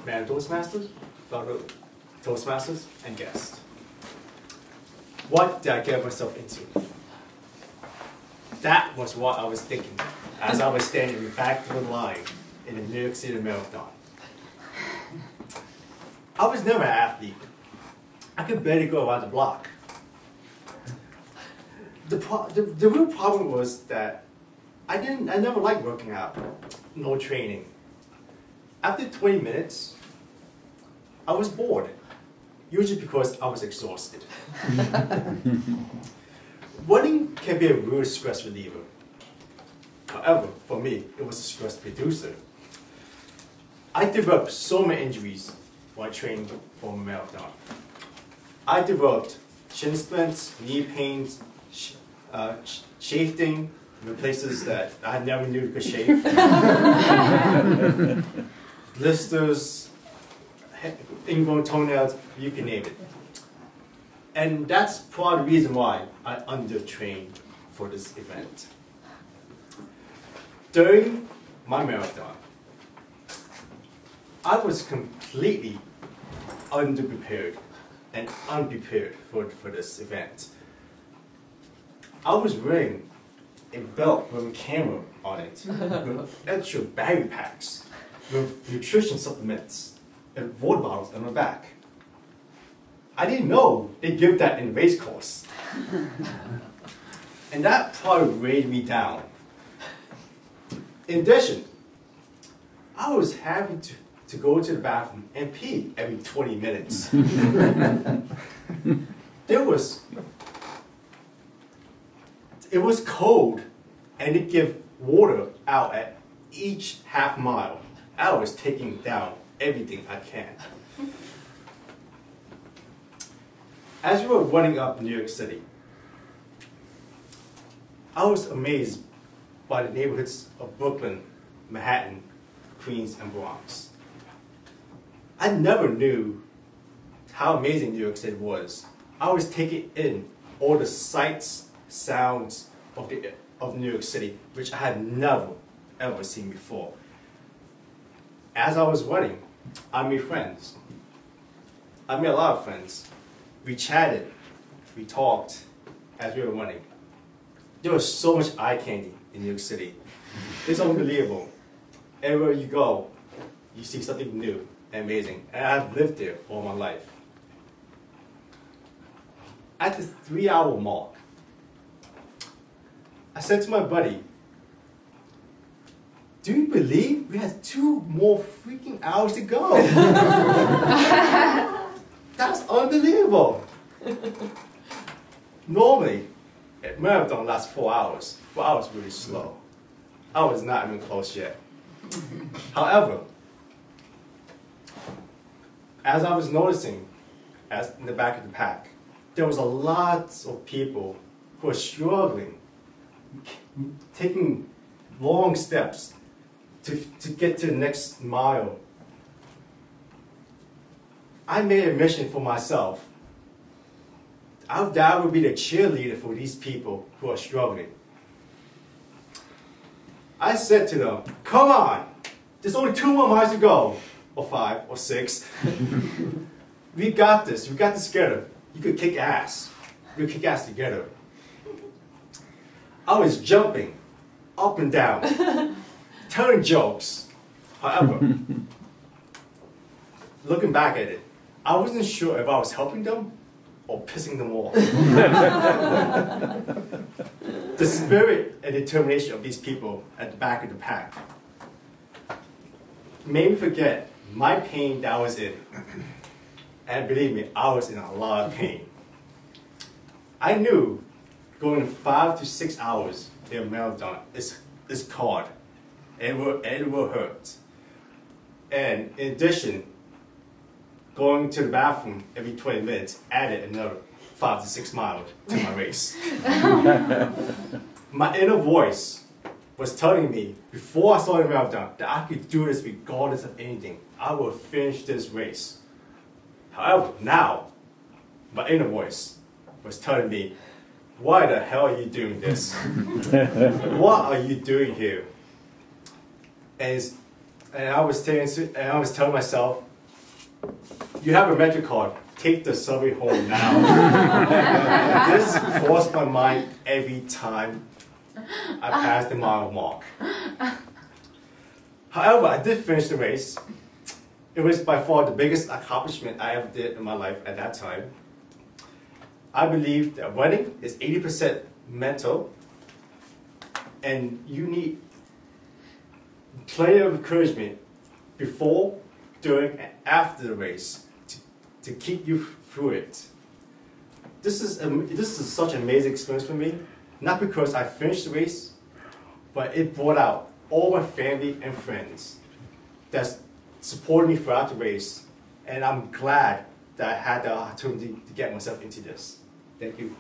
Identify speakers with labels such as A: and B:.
A: man Toastmasters, fellow Toastmasters, and guest. What did I get myself into? That was what I was thinking as I was standing in the back of the line in the New York City Marathon. I was never an athlete. I could barely go around the block. The real problem was that I never liked working out, no training. After 20 minutes, I was bored, usually because I was exhausted. Running can be a real stress reliever. However, for me, it was a stress producer. I developed so many injuries while training for a marathon. I developed shin splints, knee pains, chafing in places that I never knew you could chafe. Blisters, ingrown toenails, you can name it. And that's part of the reason why I undertrained for this event. During my marathon, I was completely underprepared and unprepared for this event. I was wearing a belt with a camera on it, with extra battery packs, with nutrition supplements, and water bottles on my back. I didn't know they give that in race course. And that probably weighed me down. In addition, I was having to go to the bathroom and pee every 20 minutes. It was cold, and it gave water out at each half mile. I was taking down everything I can. As we were running up New York City, I was amazed by the neighborhoods of Brooklyn, Manhattan, Queens, and Bronx. I never knew how amazing New York City was. I was taking in all the sights, sounds of New York City, which I had never, ever seen before. As I was running, I made friends. I made a lot of friends. We chatted, we talked as we were running. There was so much eye candy in New York City. It's unbelievable. Everywhere you go, you see something new and amazing. And I've lived there all my life. At the 3-hour mark, I said to my buddy, "Do you believe we have 2 more freaking hours to go?" That's unbelievable. Normally, a marathon lasts 4 hours. 4 hours is really slow. I was not even close yet. However, as I was noticing, as in the back of the pack, there was a lot of people who were struggling, taking long steps to get to the next mile. I made a mission for myself. I would be the cheerleader for these people who are struggling. I said to them, "Come on, there's only 2 more miles to go, or 5, or 6. We got this. We got this together. You could kick ass. We could kick ass together." I was jumping up and down, telling jokes. However, looking back at it, I wasn't sure if I was helping them or pissing them off. The spirit and determination of these people at the back of the pack made me forget my pain that I was in. And believe me, I was in a lot of pain. I knew going 5 to 6 hours in a marathon is hard, and it will hurt. And in addition, going to the bathroom every 20 minutes added another 5 to 6 miles to my race. My inner voice was telling me before I started the marathon that I could do this regardless of anything. I will finish this race. However, now, my inner voice was telling me, "Why the hell are you doing this? What are you doing here?" And I was telling myself, you have a metric card, take the subway home now. This crossed my mind every time I passed the mile mark. However, I did finish the race. It was by far the biggest accomplishment I ever did in my life at that time. I believe that running is 80% mental, and you need plenty of encouragement before, during, and after the race to keep you through it. This is such an amazing experience for me, not because I finished the race, but it brought out all my family and friends that supported me throughout the race, and I'm glad that I had the opportunity to get myself into this. Thank you.